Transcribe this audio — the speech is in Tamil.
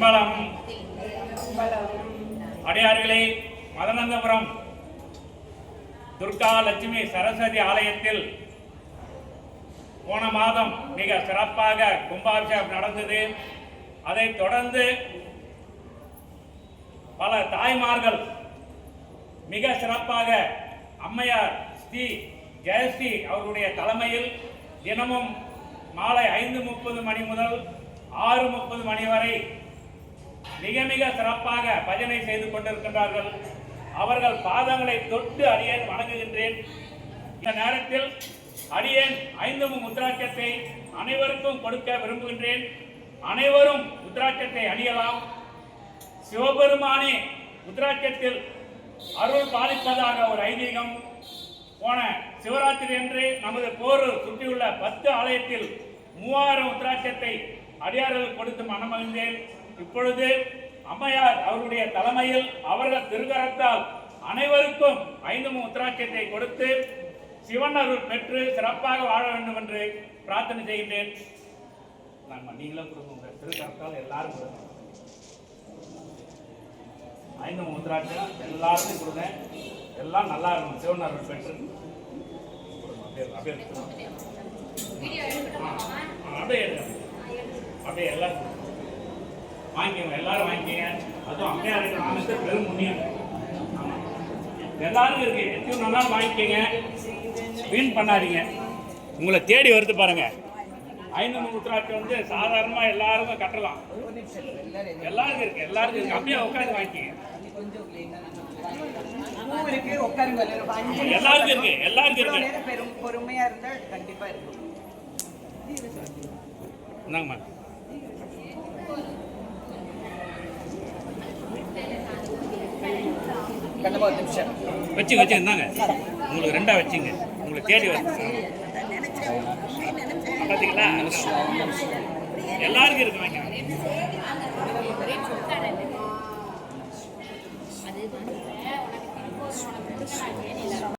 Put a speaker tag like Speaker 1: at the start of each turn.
Speaker 1: அம்பலம் அடியார்களே, மதனந்தபுரம் துர்கா லட்சுமி சரஸ்வதி ஆலயத்தில் போன மாதம் மிக சிறப்பாக கும்பாபிஷேகம் நடந்தது. அதைத் தொடர்ந்து பல தாய்மார்கள் மிக சிறப்பாக அம்மையார் ஸ்ரீ ஜெயஸ்ரீ அவர்களுடைய தலைமையில் தினமும் மாலை 5:30 மணி முதல் 6:30 மணி வரை மிக மிக சிறப்பாக பஜனை செய்து கொண்டிருக்கின்றார்கள். அவர்கள் பாதங்களை தொட்டு அடியேன் வணங்குகின்றேன். இந்த நேரத்தில் அடியேன் 5 முத்ராட்சத்தை அனைவருக்கும் கொடுக்க விரும்புகின்றேன். அனைவரும் முத்ராட்சத்தை அணியலாம். சிவபெருமானே முத்ராட்சத்தில் அருள் பாலிப்பதாக ஒரு ஐதீகம். போன சிவராத்திரி அன்று நமது போரூர் சுற்றியுள்ள 10 ஆலயத்தில் 3000 முத்ராட்சத்தை அடியார்கள் கொடுத்து மனமகிழ்ந்தேன். இப்பொழுது அம்மையார் அவருடைய தலைமையில் அவர்கள் திருக்கரத்தால் அனைவருக்கும் 5 முத்ராட்சத்தை கொடுத்து சிவன் அருள் பெற்று சிறப்பாக வாழ வேண்டும் என்று பிரார்த்தனை செய்கின்றேன். நீங்களும் கொடுங்க, திருக்கரத்தால் எல்லாரும் கொடுங்க. 5 முத்ராட்சம் எல்லாருக்கும் கொடுங்க. எல்லாம் நல்லா இருக்கும். சிவன் அருள் பெற்று அப்படியே எல்லாரும் வாங்கிக்கோங்க. எல்லாரும் வாங்கிக்கோங்க. அதுவும் அம்மையா இருக்கிற பெரும் முன்னியம் எல்லாரும் இருக்கு. எத்தனை நாள் வாங்கிக்கோங்க, வீண் பண்ணாதீங்க. உங்களை தேடி வருது பாருங்க. 5 முத்ராட்சம் வந்து சாதாரணமா எல்லாருக்கும் கட்டலாம். எல்லாருக்கும் இருக்கு, எல்லாருக்கும் இருக்கு. அப்படியே உட்காந்து வாங்கிக்கோங்க. எல்லாருக்கும் இருக்கு, எல்லாருக்கும் இருக்கு.
Speaker 2: பொறுமையா இருந்தா கண்டிப்பா இருக்கும்.
Speaker 1: என்னங்கம்மா வச்சு வச்சு இருந்தாங்க. உங்களுக்கு 2 வச்சுங்க. உங்களுக்கு தேடி வருது பார்த்தீங்களா? எல்லாருக்கும் இருக்கு வாங்க.